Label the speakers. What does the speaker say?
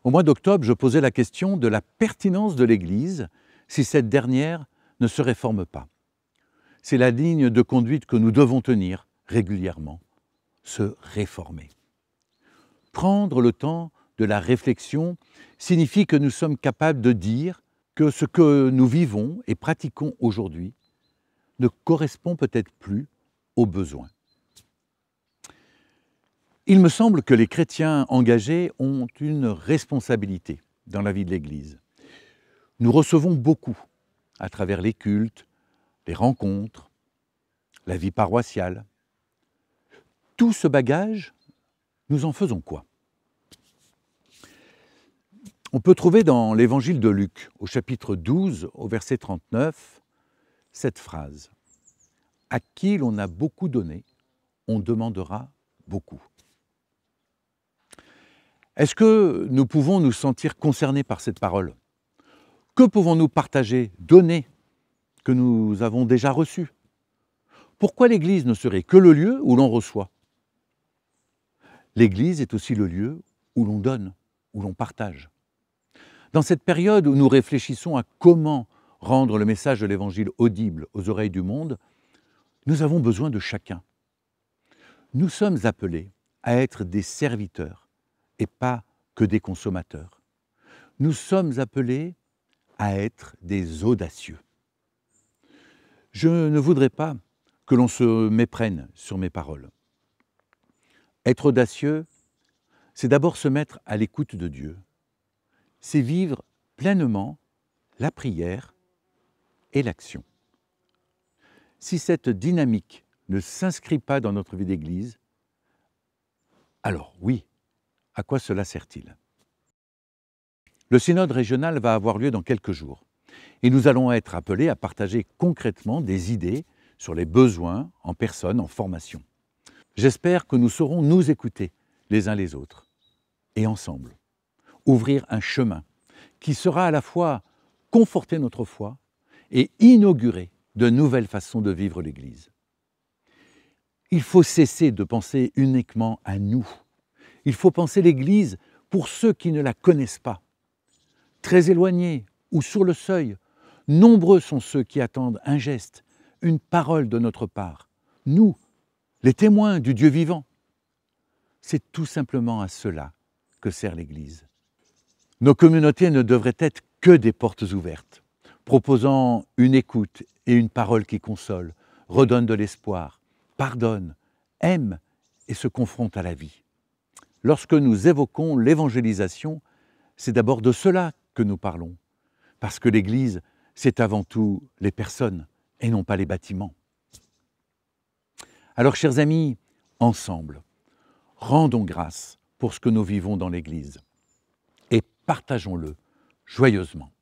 Speaker 1: Au mois d'octobre, je posais la question de la pertinence de l'Église si cette dernière ne se réforme pas. C'est la ligne de conduite que nous devons tenir régulièrement, se réformer. Prendre le temps de la réflexion signifie que nous sommes capables de dire que ce que nous vivons et pratiquons aujourd'hui ne correspond peut-être plus aux besoins. Il me semble que les chrétiens engagés ont une responsabilité dans la vie de l'Église. Nous recevons beaucoup à travers les cultes, les rencontres, la vie paroissiale. Tout ce bagage, nous en faisons quoi? On peut trouver dans l'évangile de Luc, au chapitre 12, au verset 39, cette phrase. « À qui l'on a beaucoup donné, on demandera beaucoup ». Est-ce que nous pouvons nous sentir concernés par cette parole? Que pouvons-nous partager, donner, que nous avons déjà reçu? Pourquoi l'Église ne serait que le lieu où l'on reçoit? L'Église est aussi le lieu où l'on donne, où l'on partage. Dans cette période où nous réfléchissons à comment rendre le message de l'Évangile audible aux oreilles du monde, nous avons besoin de chacun. Nous sommes appelés à être des serviteurs et pas que des consommateurs. Nous sommes appelés à être des audacieux. Je ne voudrais pas que l'on se méprenne sur mes paroles. Être audacieux, c'est d'abord se mettre à l'écoute de Dieu. C'est vivre pleinement la prière et l'action. Si cette dynamique ne s'inscrit pas dans notre vie d'Église, alors oui, à quoi cela sert-il? Le synode régional va avoir lieu dans quelques jours et nous allons être appelés à partager concrètement des idées sur les besoins en personne, en formation. J'espère que nous saurons nous écouter les uns les autres et ensemble ouvrir un chemin qui sera à la fois conforter notre foi et inaugurer de nouvelles façons de vivre l'Église. Il faut cesser de penser uniquement à nous. Il faut penser l'Église pour ceux qui ne la connaissent pas. Très éloignés ou sur le seuil, nombreux sont ceux qui attendent un geste, une parole de notre part. Nous, les témoins du Dieu vivant. C'est tout simplement à cela que sert l'Église. Nos communautés ne devraient être que des portes ouvertes, proposant une écoute et une parole qui console, redonne de l'espoir, pardonne, aime et se confronte à la vie. Lorsque nous évoquons l'évangélisation, c'est d'abord de cela que nous parlons, parce que l'Église, c'est avant tout les personnes et non pas les bâtiments. Alors, chers amis, ensemble, rendons grâce pour ce que nous vivons dans l'Église et partageons-le joyeusement.